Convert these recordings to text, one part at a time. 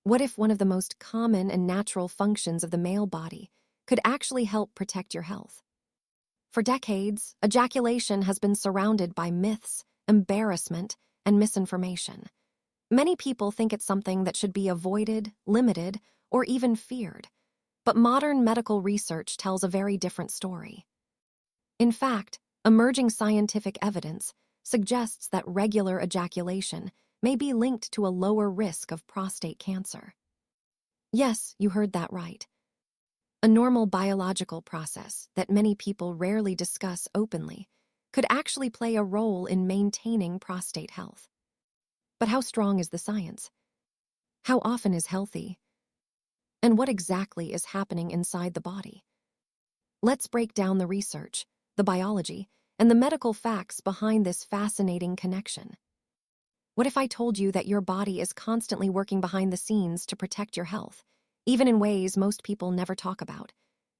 What if one of the most common and natural functions of the male body could actually help protect your health? For decades, ejaculation has been surrounded by myths, embarrassment, and misinformation. Many people think it's something that should be avoided, limited, or even feared. But modern medical research tells a very different story. In fact, emerging scientific evidence suggests that regular ejaculation may be linked to a lower risk of prostate cancer. Yes, you heard that right. A normal biological process that many people rarely discuss openly could actually play a role in maintaining prostate health. But how strong is the science? How often is healthy? And what exactly is happening inside the body? Let's break down the research, the biology, and the medical facts behind this fascinating connection. What if I told you that your body is constantly working behind the scenes to protect your health, even in ways most people never talk about?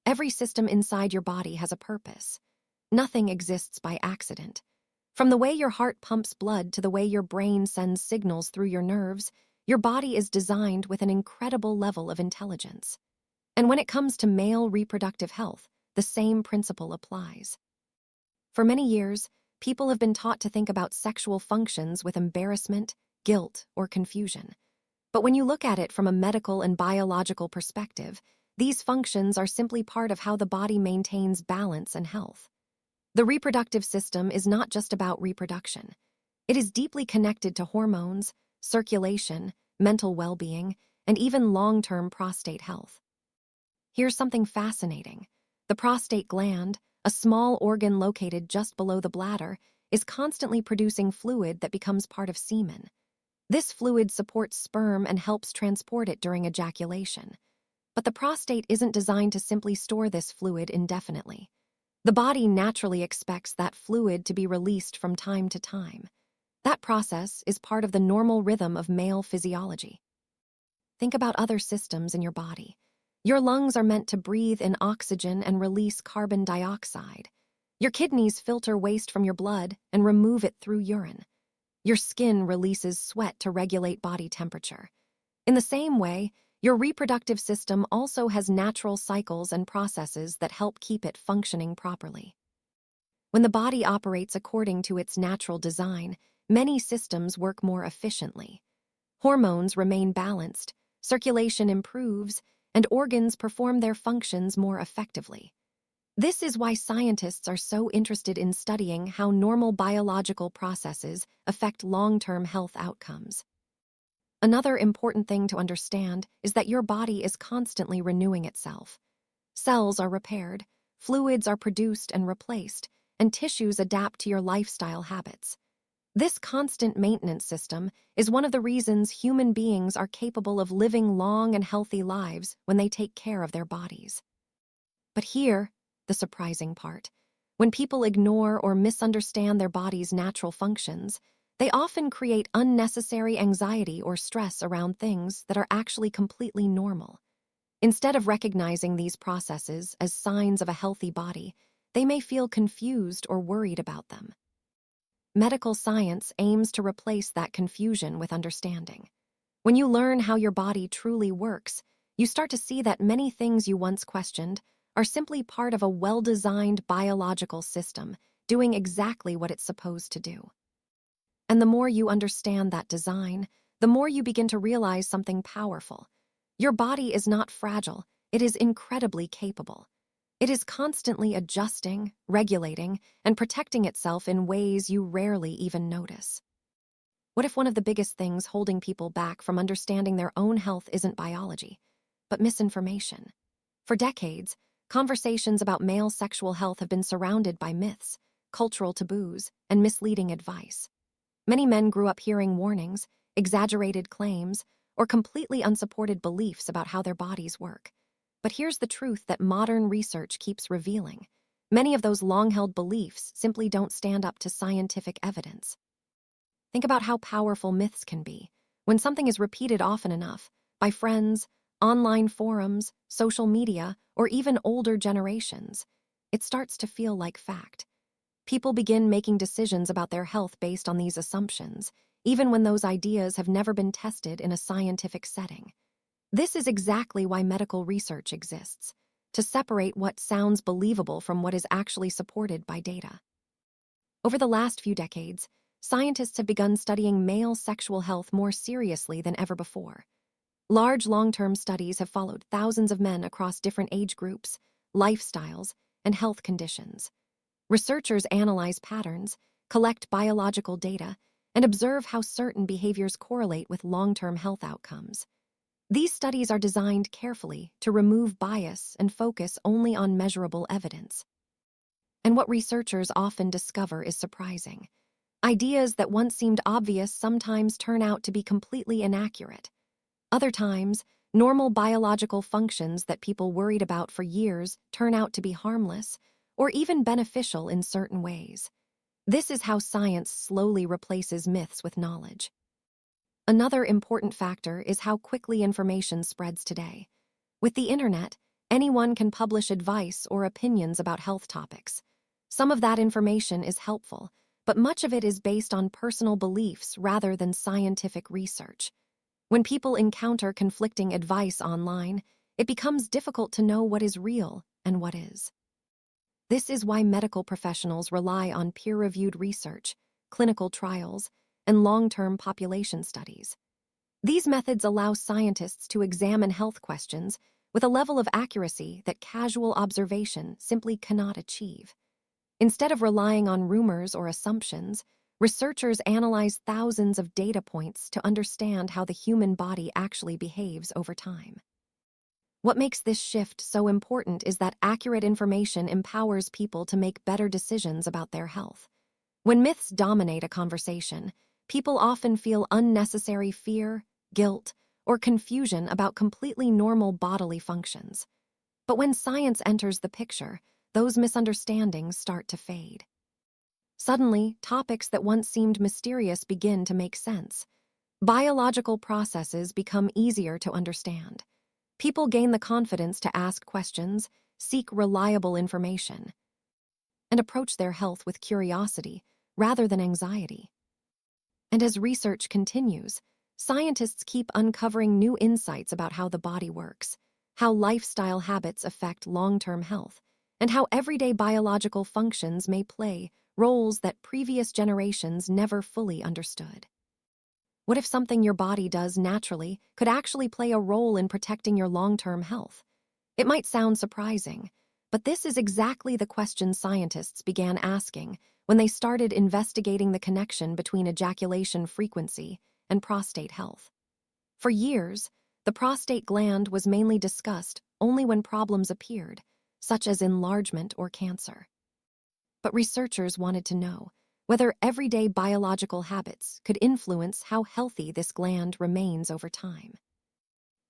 Every system inside your body has a purpose. Nothing exists by accident. From the way your heart pumps blood to the way your brain sends signals through your nerves, your body is designed with an incredible level of intelligence. And when it comes to male reproductive health, the same principle applies. For many years, people have been taught to think about sexual functions with embarrassment, guilt, or confusion. But when you look at it from a medical and biological perspective, these functions are simply part of how the body maintains balance and health. The reproductive system is not just about reproduction. It is deeply connected to hormones, circulation, mental well-being, and even long-term prostate health. Here's something fascinating. The prostate gland, a small organ located just below the bladder, is constantly producing fluid that becomes part of semen. This fluid supports sperm and helps transport it during ejaculation. But the prostate isn't designed to simply store this fluid indefinitely. The body naturally expects that fluid to be released from time to time. That process is part of the normal rhythm of male physiology. Think about other systems in your body. Your lungs are meant to breathe in oxygen and release carbon dioxide. Your kidneys filter waste from your blood and remove it through urine. Your skin releases sweat to regulate body temperature. In the same way, your reproductive system also has natural cycles and processes that help keep it functioning properly. When the body operates according to its natural design, many systems work more efficiently. Hormones remain balanced, circulation improves, and organs perform their functions more effectively. This is why scientists are so interested in studying how normal biological processes affect long-term health outcomes. Another important thing to understand is that your body is constantly renewing itself. Cells are repaired, fluids are produced and replaced, and tissues adapt to your lifestyle habits. This constant maintenance system is one of the reasons human beings are capable of living long and healthy lives when they take care of their bodies. But here, the surprising part, when people ignore or misunderstand their body's natural functions, they often create unnecessary anxiety or stress around things that are actually completely normal. Instead of recognizing these processes as signs of a healthy body, they may feel confused or worried about them. Medical science aims to replace that confusion with understanding. When you learn how your body truly works, you start to see that many things you once questioned are simply part of a well-designed biological system doing exactly what it's supposed to do. And the more you understand that design, the more you begin to realize something powerful. Your body is not fragile, it is incredibly capable. It is constantly adjusting, regulating, and protecting itself in ways you rarely even notice. What if one of the biggest things holding people back from understanding their own health isn't biology, but misinformation? For decades, conversations about male sexual health have been surrounded by myths, cultural taboos, and misleading advice. Many men grew up hearing warnings, exaggerated claims, or completely unsupported beliefs about how their bodies work. But here's the truth that modern research keeps revealing. Many of those long-held beliefs simply don't stand up to scientific evidence. Think about how powerful myths can be. When something is repeated often enough, by friends, online forums, social media, or even older generations, it starts to feel like fact. People begin making decisions about their health based on these assumptions, even when those ideas have never been tested in a scientific setting. This is exactly why medical research exists, to separate what sounds believable from what is actually supported by data. Over the last few decades, scientists have begun studying male sexual health more seriously than ever before. Large long-term studies have followed thousands of men across different age groups, lifestyles, and health conditions. Researchers analyze patterns, collect biological data, and observe how certain behaviors correlate with long-term health outcomes. These studies are designed carefully to remove bias and focus only on measurable evidence. And what researchers often discover is surprising. Ideas that once seemed obvious sometimes turn out to be completely inaccurate. Other times, normal biological functions that people worried about for years turn out to be harmless or even beneficial in certain ways. This is how science slowly replaces myths with knowledge. Another important factor is how quickly information spreads today. With the internet, anyone can publish advice or opinions about health topics. Some of that information is helpful, but much of it is based on personal beliefs rather than scientific research. When people encounter conflicting advice online, it becomes difficult to know what is real and what is. This is why medical professionals rely on peer-reviewed research, clinical trials, and long-term population studies. These methods allow scientists to examine health questions with a level of accuracy that casual observation simply cannot achieve. Instead of relying on rumors or assumptions, researchers analyze thousands of data points to understand how the human body actually behaves over time. What makes this shift so important is that accurate information empowers people to make better decisions about their health. When myths dominate a conversation, people often feel unnecessary fear, guilt, or confusion about completely normal bodily functions. But when science enters the picture, those misunderstandings start to fade. Suddenly, topics that once seemed mysterious begin to make sense. Biological processes become easier to understand. People gain the confidence to ask questions, seek reliable information, and approach their health with curiosity rather than anxiety. And as research continues, scientists keep uncovering new insights about how the body works, how lifestyle habits affect long-term health, and how everyday biological functions may play roles that previous generations never fully understood. What if something your body does naturally could actually play a role in protecting your long-term health? It might sound surprising, but this is exactly the question scientists began asking when they started investigating the connection between ejaculation frequency and prostate health. For years, the prostate gland was mainly discussed only when problems appeared, such as enlargement or cancer. But researchers wanted to know whether everyday biological habits could influence how healthy this gland remains over time.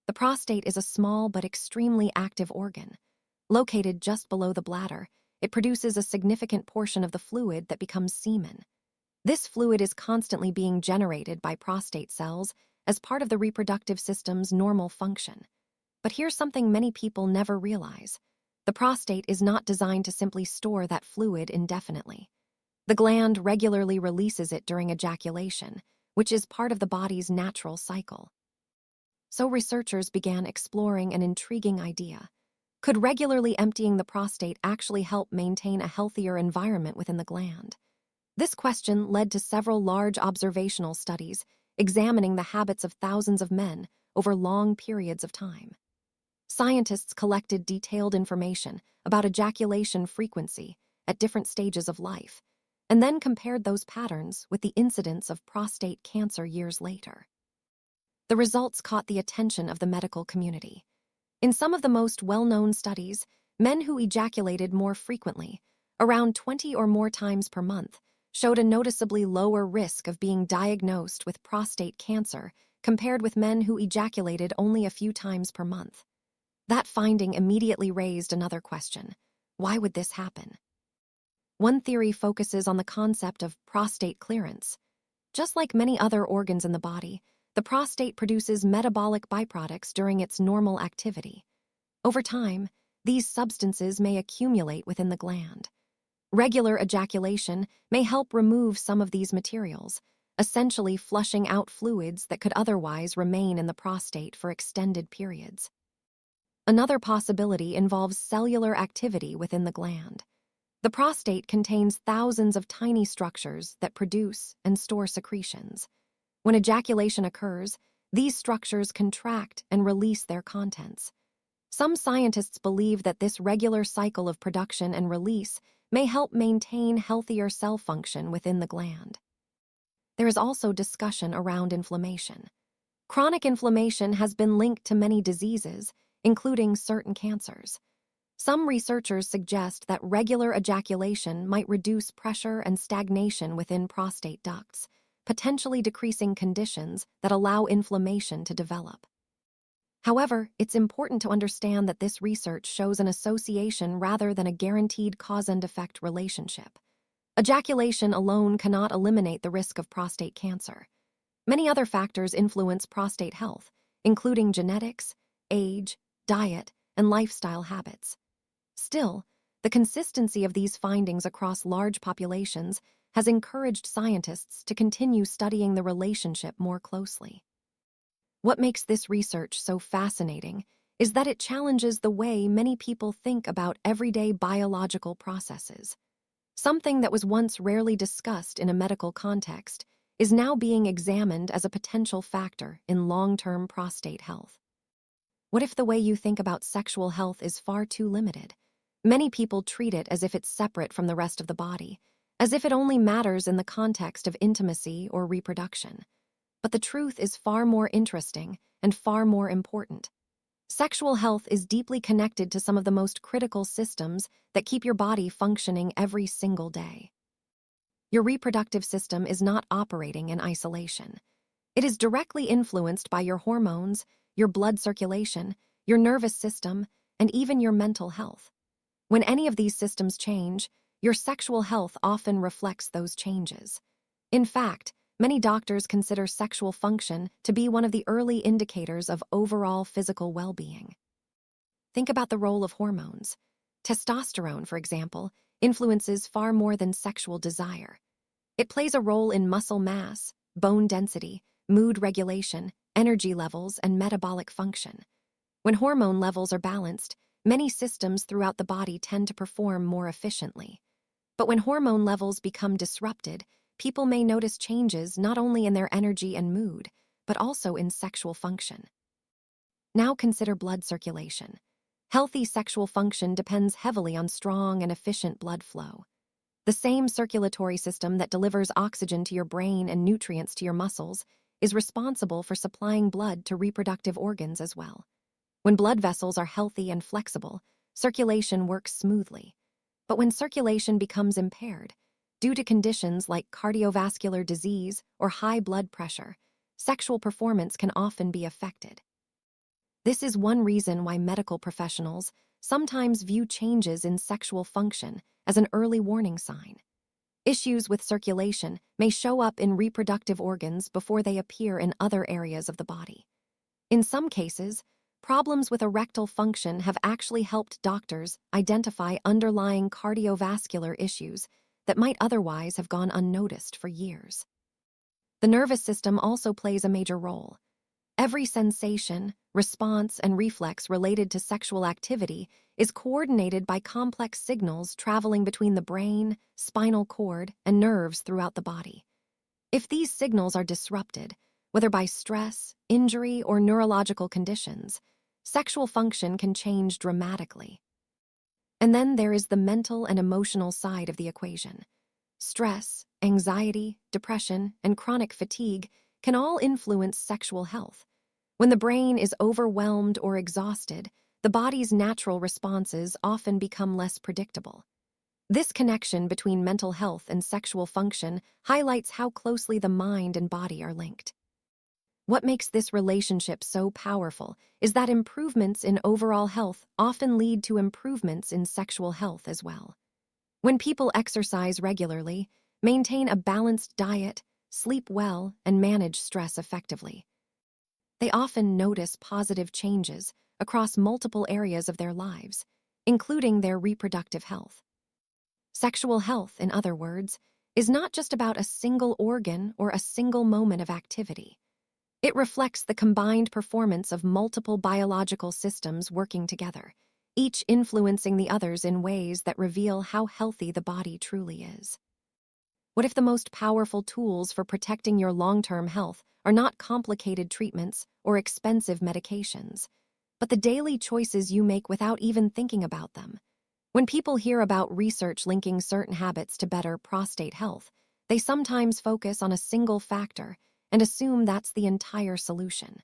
The prostate is a small but extremely active organ. Located just below the bladder, it produces a significant portion of the fluid that becomes semen. This fluid is constantly being generated by prostate cells as part of the reproductive system's normal function. But here's something many people never realize. The prostate is not designed to simply store that fluid indefinitely. The gland regularly releases it during ejaculation, which is part of the body's natural cycle. So researchers began exploring an intriguing idea. Could regularly emptying the prostate actually help maintain a healthier environment within the gland? This question led to several large observational studies examining the habits of thousands of men over long periods of time. Scientists collected detailed information about ejaculation frequency at different stages of life, and then compared those patterns with the incidence of prostate cancer years later. The results caught the attention of the medical community. In some of the most well-known studies, men who ejaculated more frequently, around 20 or more times per month, showed a noticeably lower risk of being diagnosed with prostate cancer compared with men who ejaculated only a few times per month. That finding immediately raised another question. Why would this happen? One theory focuses on the concept of prostate clearance. Just like many other organs in the body, the prostate produces metabolic byproducts during its normal activity. Over time, these substances may accumulate within the gland. Regular ejaculation may help remove some of these materials, essentially flushing out fluids that could otherwise remain in the prostate for extended periods. Another possibility involves cellular activity within the gland. The prostate contains thousands of tiny structures that produce and store secretions. When ejaculation occurs, these structures contract and release their contents. Some scientists believe that this regular cycle of production and release may help maintain healthier cell function within the gland. There is also discussion around inflammation. Chronic inflammation has been linked to many diseases, including certain cancers. Some researchers suggest that regular ejaculation might reduce pressure and stagnation within prostate ducts, potentially decreasing conditions that allow inflammation to develop. However, it's important to understand that this research shows an association rather than a guaranteed cause and effect relationship. Ejaculation alone cannot eliminate the risk of prostate cancer. Many other factors influence prostate health, including genetics, age, diet, and lifestyle habits. Still, the consistency of these findings across large populations has encouraged scientists to continue studying the relationship more closely. What makes this research so fascinating is that it challenges the way many people think about everyday biological processes. Something that was once rarely discussed in a medical context is now being examined as a potential factor in long-term prostate health. What if the way you think about sexual health is far too limited? Many people treat it as if it's separate from the rest of the body, as if it only matters in the context of intimacy or reproduction. But the truth is far more interesting and far more important. Sexual health is deeply connected to some of the most critical systems that keep your body functioning every single day. Your reproductive system is not operating in isolation. It is directly influenced by your hormones, your blood circulation, your nervous system, and even your mental health. When any of these systems change, your sexual health often reflects those changes. In fact, many doctors consider sexual function to be one of the early indicators of overall physical well-being. Think about the role of hormones. Testosterone, for example, influences far more than sexual desire. It plays a role in muscle mass, bone density, mood regulation, energy levels, and metabolic function. When hormone levels are balanced, many systems throughout the body tend to perform more efficiently. But when hormone levels become disrupted, people may notice changes not only in their energy and mood, but also in sexual function. Now consider blood circulation. Healthy sexual function depends heavily on strong and efficient blood flow. The same circulatory system that delivers oxygen to your brain and nutrients to your muscles is responsible for supplying blood to reproductive organs as well. When blood vessels are healthy and flexible, circulation works smoothly. But when circulation becomes impaired, due to conditions like cardiovascular disease or high blood pressure, sexual performance can often be affected. This is one reason why medical professionals sometimes view changes in sexual function as an early warning sign. Issues with circulation may show up in reproductive organs before they appear in other areas of the body. In some cases, problems with erectile function have actually helped doctors identify underlying cardiovascular issues that might otherwise have gone unnoticed for years. The nervous system also plays a major role. Every sensation, response, and reflex related to sexual activity is coordinated by complex signals traveling between the brain, spinal cord, and nerves throughout the body. If these signals are disrupted, whether by stress, injury, or neurological conditions, sexual function can change dramatically. And then there is the mental and emotional side of the equation. Stress, anxiety, depression, and chronic fatigue can all influence sexual health. When the brain is overwhelmed or exhausted, the body's natural responses often become less predictable. This connection between mental health and sexual function highlights how closely the mind and body are linked. What makes this relationship so powerful is that improvements in overall health often lead to improvements in sexual health as well. When people exercise regularly, maintain a balanced diet, sleep well, and manage stress effectively, they often notice positive changes across multiple areas of their lives, including their reproductive health. Sexual health, in other words, is not just about a single organ or a single moment of activity. It reflects the combined performance of multiple biological systems working together, each influencing the others in ways that reveal how healthy the body truly is. What if the most powerful tools for protecting your long-term health are not complicated treatments or expensive medications, but the daily choices you make without even thinking about them? When people hear about research linking certain habits to better prostate health, they sometimes focus on a single factor and assume that's the entire solution.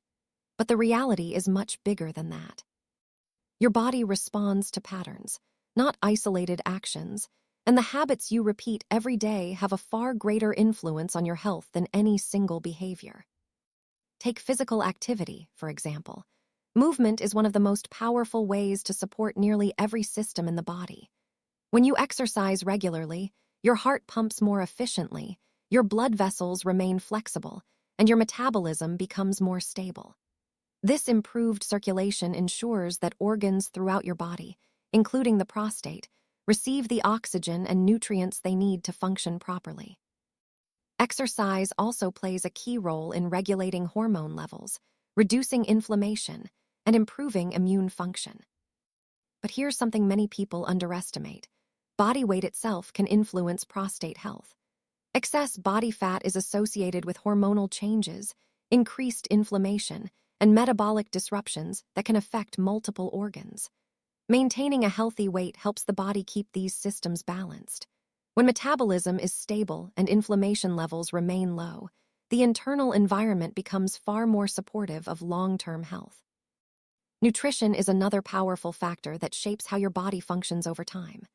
But the reality is much bigger than that. Your body responds to patterns, not isolated actions, and the habits you repeat every day have a far greater influence on your health than any single behavior. Take physical activity, for example. Movement is one of the most powerful ways to support nearly every system in the body. When you exercise regularly, your heart pumps more efficiently, your blood vessels remain flexible, and your metabolism becomes more stable. This improved circulation ensures that organs throughout your body, including the prostate, receive the oxygen and nutrients they need to function properly. Exercise also plays a key role in regulating hormone levels, reducing inflammation, and improving immune function. But here's something many people underestimate. Body weight itself can influence prostate health. Excess body fat is associated with hormonal changes, increased inflammation, and metabolic disruptions that can affect multiple organs. Maintaining a healthy weight helps the body keep these systems balanced. When metabolism is stable and inflammation levels remain low, the internal environment becomes far more supportive of long-term health. Nutrition is another powerful factor that shapes how your body functions over time.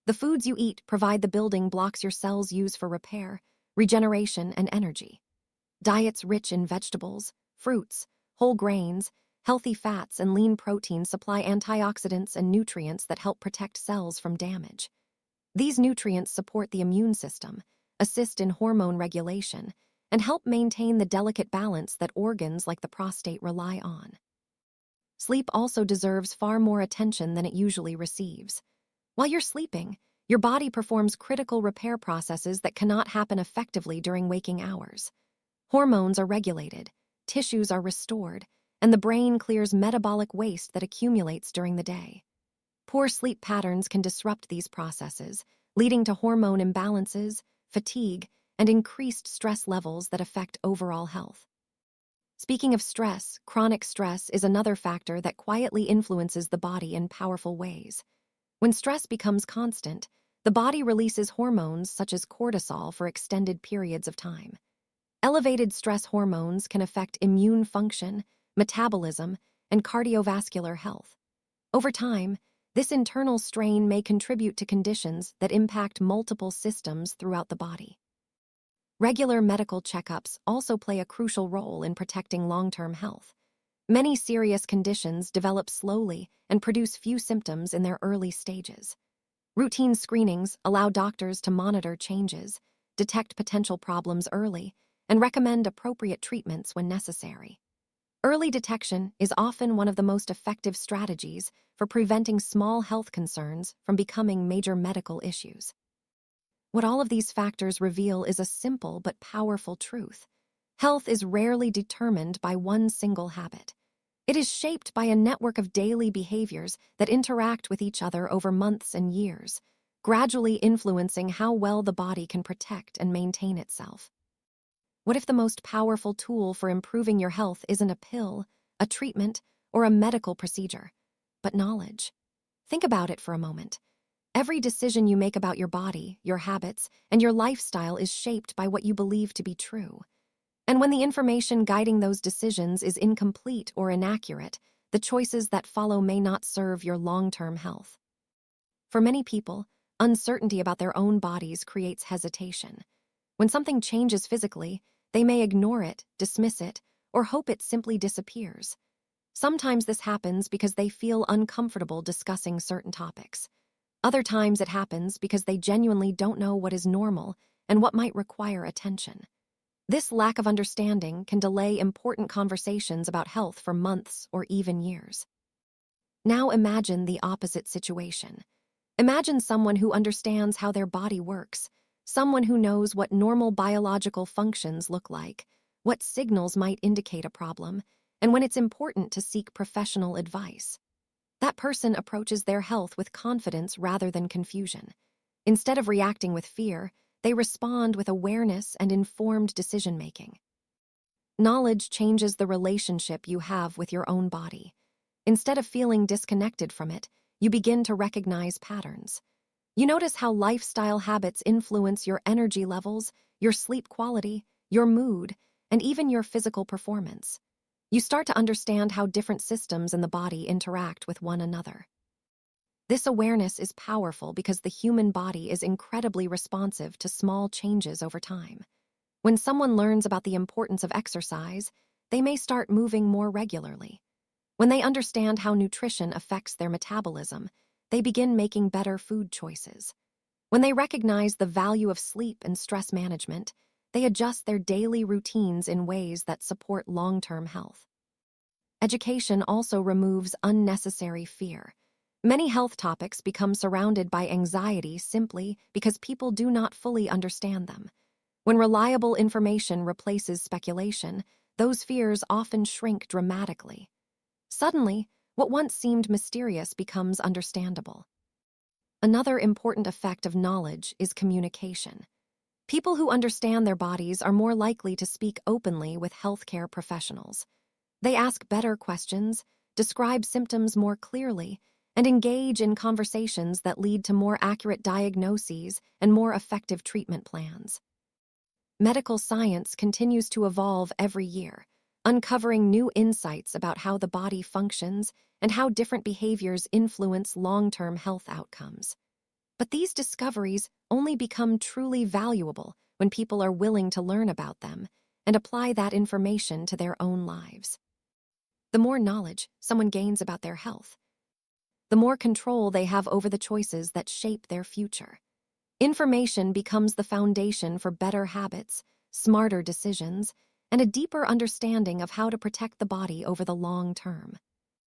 The foods you eat provide the building blocks your cells use for repair, regeneration, and energy. Diets rich in vegetables, fruits, whole grains, healthy fats, and lean protein supply antioxidants and nutrients that help protect cells from damage. These nutrients support the immune system, assist in hormone regulation, and help maintain the delicate balance that organs like the prostate rely on. Sleep also deserves far more attention than it usually receives. While you're sleeping, your body performs critical repair processes that cannot happen effectively during waking hours. Hormones are regulated, tissues are restored, and the brain clears metabolic waste that accumulates during the day. Poor sleep patterns can disrupt these processes, leading to hormone imbalances, fatigue, and increased stress levels that affect overall health. Speaking of stress, chronic stress is another factor that quietly influences the body in powerful ways. When stress becomes constant, the body releases hormones such as cortisol for extended periods of time. Elevated stress hormones can affect immune function, metabolism, and cardiovascular health. Over time, this internal strain may contribute to conditions that impact multiple systems throughout the body. Regular medical checkups also play a crucial role in protecting long-term health. Many serious conditions develop slowly and produce few symptoms in their early stages. Routine screenings allow doctors to monitor changes, detect potential problems early, and recommend appropriate treatments when necessary. Early detection is often one of the most effective strategies for preventing small health concerns from becoming major medical issues. What all of these factors reveal is a simple but powerful truth. Health is rarely determined by one single habit. It is shaped by a network of daily behaviors that interact with each other over months and years, gradually influencing how well the body can protect and maintain itself. What if the most powerful tool for improving your health isn't a pill, a treatment, or a medical procedure, but knowledge? Think about it for a moment. Every decision you make about your body, your habits, and your lifestyle is shaped by what you believe to be true. And when the information guiding those decisions is incomplete or inaccurate, the choices that follow may not serve your long-term health. For many people, uncertainty about their own bodies creates hesitation. When something changes physically, they may ignore it, dismiss it, or hope it simply disappears. Sometimes this happens because they feel uncomfortable discussing certain topics. Other times it happens because they genuinely don't know what is normal and what might require attention. This lack of understanding can delay important conversations about health for months or even years. Now imagine the opposite situation. Imagine someone who understands how their body works, Someone who knows what normal biological functions look like, what signals might indicate a problem, and when it's important to seek professional advice. That person approaches their health with confidence rather than confusion. Instead of reacting with fear, they respond with awareness and informed decision-making. Knowledge changes the relationship you have with your own body. Instead of feeling disconnected from it, you begin to recognize patterns. You notice how lifestyle habits influence your energy levels, your sleep quality, your mood, and even your physical performance. You start to understand how different systems in the body interact with one another. This awareness is powerful because the human body is incredibly responsive to small changes over time. When someone learns about the importance of exercise, they may start moving more regularly. When they understand how nutrition affects their metabolism, they begin making better food choices. When they recognize the value of sleep and stress management, they adjust their daily routines in ways that support long-term health. Education also removes unnecessary fear. Many health topics become surrounded by anxiety simply because people do not fully understand them. When reliable information replaces speculation, those fears often shrink dramatically. Suddenly, what once seemed mysterious becomes understandable. Another important effect of knowledge is communication. People who understand their bodies are more likely to speak openly with healthcare professionals. They ask better questions, describe symptoms more clearly, and engage in conversations that lead to more accurate diagnoses and more effective treatment plans. Medical science continues to evolve every year, uncovering new insights about how the body functions and how different behaviors influence long-term health outcomes. But these discoveries only become truly valuable when people are willing to learn about them and apply that information to their own lives. The more knowledge someone gains about their health, the more control they have over the choices that shape their future. Information becomes the foundation for better habits, smarter decisions, and a deeper understanding of how to protect the body over the long term.